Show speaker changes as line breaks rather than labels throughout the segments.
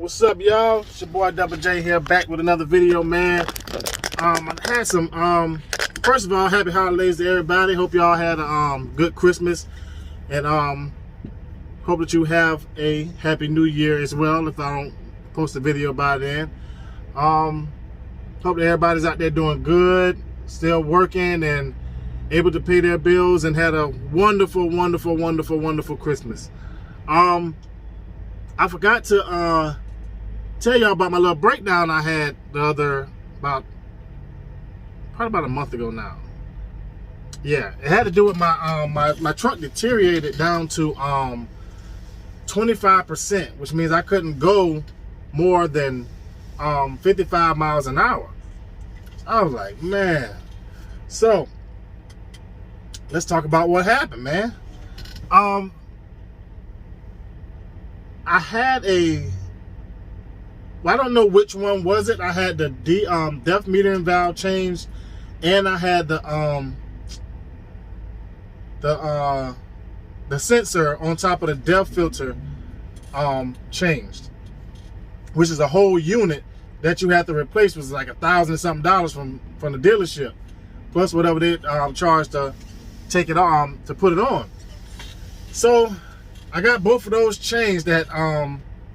What's up, y'all? It's your boy Double J here, back with another video, man. I had some first of all, happy holidays to everybody. Hope y'all had a good Christmas, and hope that you have a happy new year as well, if I don't post a video by then. Hope that everybody's out there doing good, still working and able to pay their bills, and had a wonderful Christmas. I forgot to tell y'all about my little breakdown I had probably about a month ago now. Yeah, it had to do with my truck deteriorated down to 25%, which means I couldn't go more than 55 miles an hour. I was like, man. So let's talk about what happened, man. I had I don't know which one was it. I had the depth metering valve changed, and I had the sensor on top of the depth filter changed, which is a whole unit that you have to replace. Was like $1,000 something from the dealership, plus whatever they charged to take it on, to put it on. So I got both of those changed at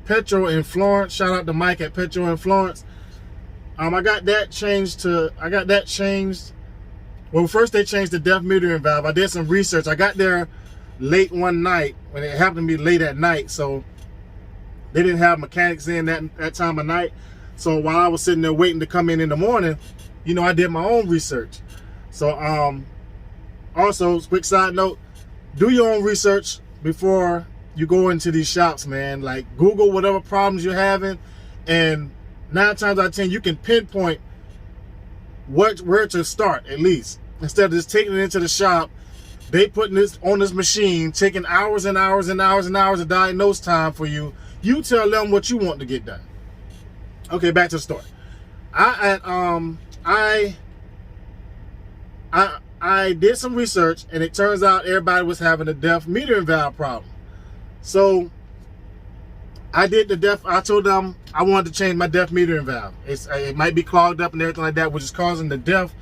Petro in Florence. Shout out to Mike at Petro in Florence. I got that changed. Well, first they changed the depth metering valve. I did some research. I got there late one night, when it happened to be late at night, so they didn't have mechanics in that time of night. So while I was sitting there waiting to come in the morning, you know, I did my own research. So also, quick side note, do your own research before you go into these shops, man. Like, Google whatever problems you're having, and 9 times out of 10 you can pinpoint where to start, at least, instead of just taking it into the shop. They putting this on this machine, taking hours and hours and hours and hours of diagnose time for you. You tell them what you want to get done. Okay, back to the story. I did some research, and it turns out everybody was having a depth metering valve problem. So I told them I wanted to change my depth metering valve. It might be clogged up and everything like that, which is causing the depth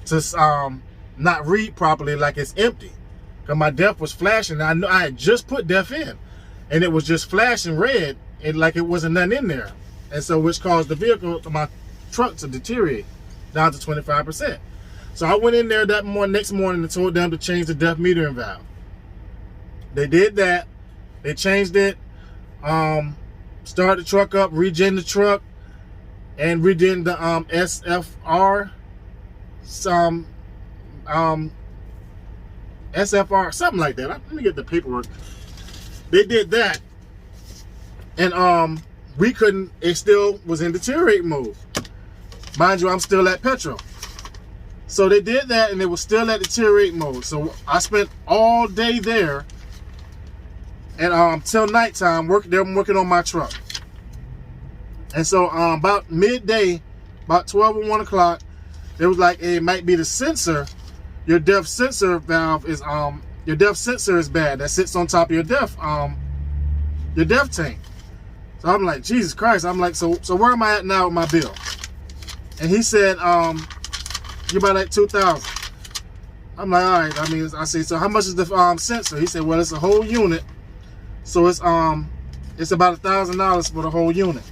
to not read properly, like it's empty. Because my depth was flashing. I had just put depth in, and it was just flashing red, and like it wasn't nothing in there. And so, which caused my truck to deteriorate down to 25%. So I went in there next morning and told them to change the depth metering valve. They did that. They changed it. Started the truck up, regen the truck, and redid the SFR, SFR, something like that. Let me get the paperwork. They did that, and we couldn't. It still was in deteriorate mode. Mind you, I'm still at Petro. So they did that, and it was still at deteriorate mode. So I spent all day there, and till nighttime working on my truck. And so about midday, about 12 or 1 o'clock, it was like, it might be the sensor. Your depth sensor valve is your depth sensor is bad. That sits on top of your depth tank. So I'm like, Jesus Christ. I'm like, so where am I at now with my bill? And he said, you're about at $2,000. I'm like, all right. I mean, I say, so how much is the sensor? He said, well, it's a whole unit, so it's about $1,000 for the whole unit.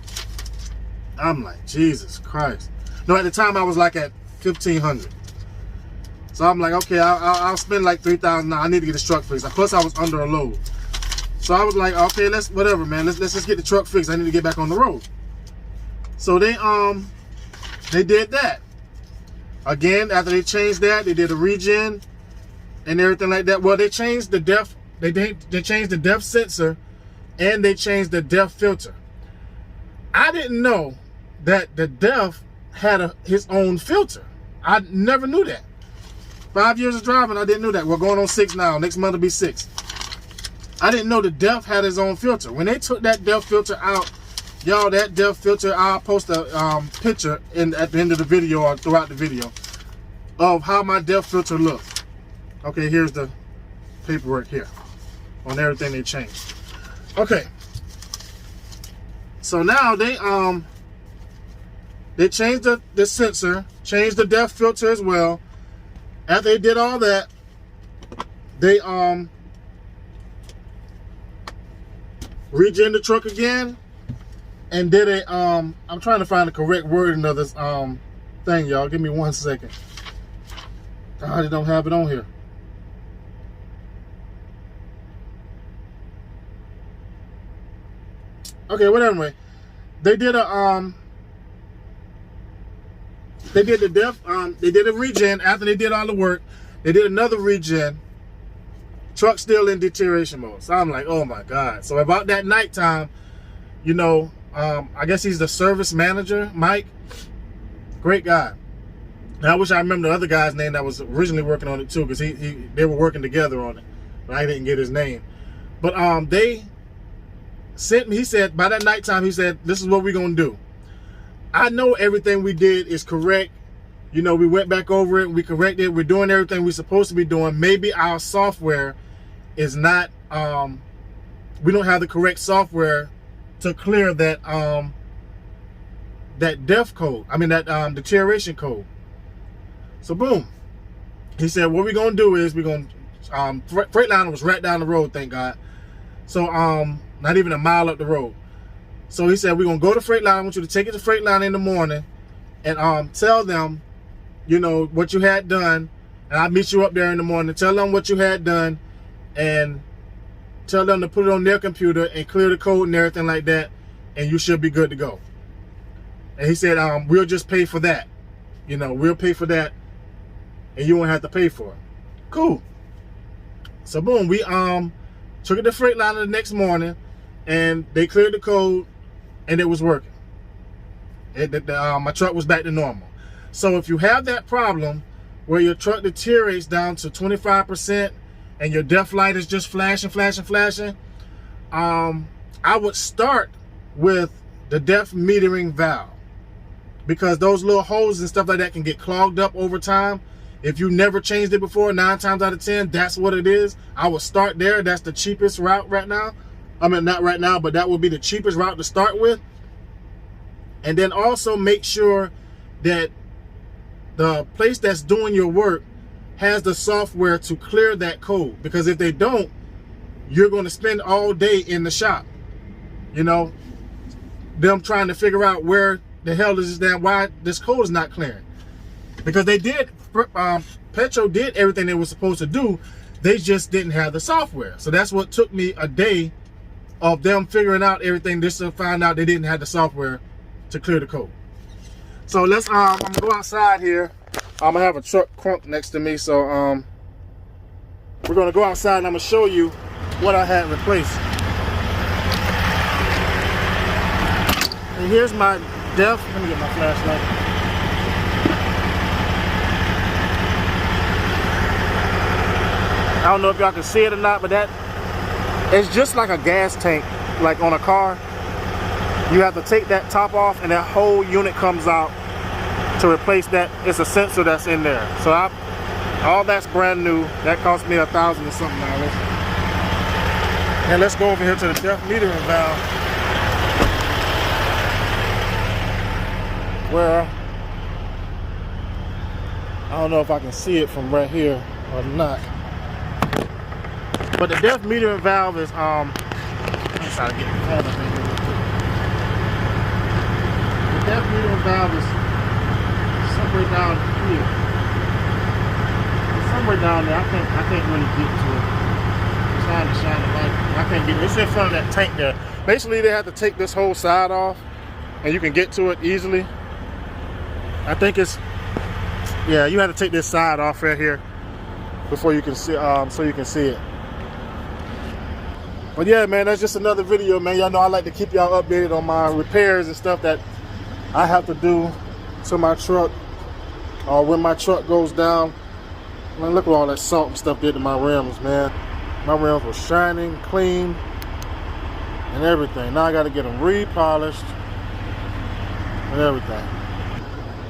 I'm like, Jesus Christ. No, at the time I was like at $1,500. So I'm like, okay, I'll spend like $3,000 now. I need to get this truck fixed. Plus I was under a load. So I was like, okay, whatever, man. Let's just get the truck fixed. I need to get back on the road. So they did that. Again, after they changed that, they did a regen and everything like that. Well, they changed the depth. They changed the depth sensor, and they changed the depth filter. I didn't know that the depth had his own filter. I never knew that. 5 years of driving, I didn't know that. We're going on 6 now. Next month will be 6. I didn't know the depth had his own filter. When they took that depth filter out, y'all, that depth filter, I'll post a picture at the end of the video or throughout the video of how my depth filter looked. Okay, here's the paperwork here on everything they changed. Okay. So now they changed the sensor, changed the depth filter as well. After they did all that, they regen the truck again and did a I'm trying to find the correct wording of this thing, y'all. Give me 1 second. God, they don't have it on here. Okay, well, anyway, they did a they did the depth they did a regen. After they did all the work, they did another regen. Truck still in deterioration mode. So I'm like, oh my God. So about that nighttime, you know, I guess he's the service manager, Mike. Great guy. Now I wish I remember the other guy's name that was originally working on it too, because they were working together on it, but I didn't get his name. But they sent me, he said, by that nighttime, he said, this is what we're gonna do. I know everything we did is correct. You know, we went back over it, we corrected it, we're doing everything we're supposed to be doing. Maybe our software is not, we don't have the correct software to clear that that def code, I mean that deterioration code. So boom, he said, what we're gonna do is we're gonna, Freightliner was right down the road, thank God. So not even a mile up the road. So he said, we're gonna go to Freightliner. I want you to take it to Freightliner in the morning and tell them, you know, what you had done, and I'll meet you up there in the morning. Tell them what you had done and tell them to put it on their computer and clear the code and everything like that, and you should be good to go. And he said, we'll just pay for that. You know, we'll pay for that and you won't have to pay for it. Cool. So boom, we took it to Freightliner the next morning and they cleared the code and it was working. My truck was back to normal. So if you have that problem where your truck deteriorates down to 25% and your def light is just flashing, I would start with the def metering valve, because those little holes and stuff like that can get clogged up over time. If you never changed it before, 9 times out of 10, that's what it is. I would start there. That's the cheapest route right now. I mean, not right now, but that would be the cheapest route to start with. And then also make sure that the place that's doing your work has the software to clear that code. Because if they don't, you're going to spend all day in the shop, you know, them trying to figure out where the hell is this, why this code is not clearing. Because they did, Petro did everything they were supposed to do, they just didn't have the software. So that's what took me a day of them figuring out everything just to find out they didn't have the software to clear the code. So let's, I'm gonna go outside here. I'm gonna have a truck crunk next to me, so we're gonna go outside and I'm gonna show you what I had replaced. And here's my def. Let me get my flashlight. I don't know if y'all can see it or not, but that it's just like a gas tank, like on a car. You have to take that top off and that whole unit comes out to replace that. It's a sensor that's in there. So all that's brand new. That cost me $1,000 or something now. And let's go over here to the def metering valve, where I don't know if I can see it from right here or not. But the def metering valve is I'm trying to get the camera thing here real quick. The def metering valve is somewhere down here. It's somewhere down there. I can't really get to it. I'm trying to shine the light. I can't get it. It's in front of that tank there. Basically, they have to take this whole side off, and you can get to it easily. I think it's, yeah, you have to take this side off right here before you can see, so you can see it. But yeah, man, that's just another video, man. Y'all know I like to keep y'all updated on my repairs and stuff that I have to do to my truck, or when my truck goes down. Man, look at all that salt and stuff did to my rims, man. My rims were shining, clean, and everything. Now I got to get them repolished and everything.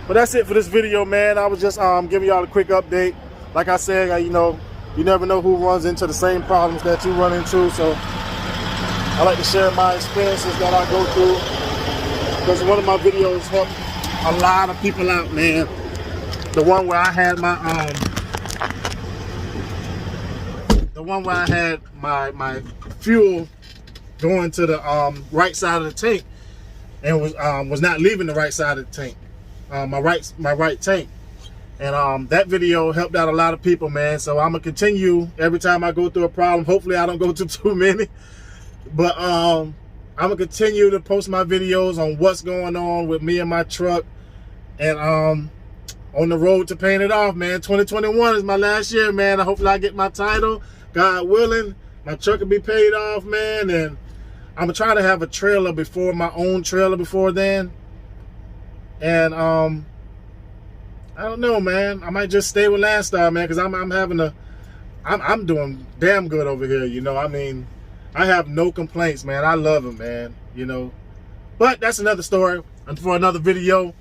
But that's it for this video, man. I was just giving y'all a quick update. Like I said, you know, you never know who runs into the same problems that you run into, so I like to share my experiences that I go through. because one of my videos helped a lot of people out, man. The one where I had my fuel going to the right side of the tank, and was not leaving the right side of the tank, my right tank. And that video helped out a lot of people, man. So I'm gonna continue every time I go through a problem. Hopefully I don't go to too many, but I'm gonna continue to post my videos on what's going on with me and my truck, and on the road to paying it off, man. 2021 is my last year, man. Hopefully I get my title, God willing. My truck will be paid off, man, and I'm gonna try to have a trailer before, my own trailer before then. And I don't know, man. I might just stay with Landstar, man, because I'm doing damn good over here, you know. I mean, I have no complaints, man. I love him, man, you know. But that's another story and for another video.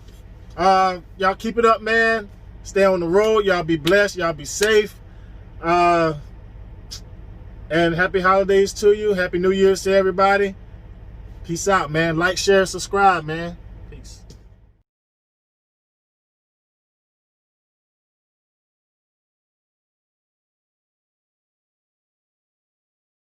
Y'all keep it up, man. Stay on the road. Y'all be blessed. Y'all be safe. And happy holidays to you. Happy New Year's to everybody. Peace out, man. Like, share, subscribe, man. Peace.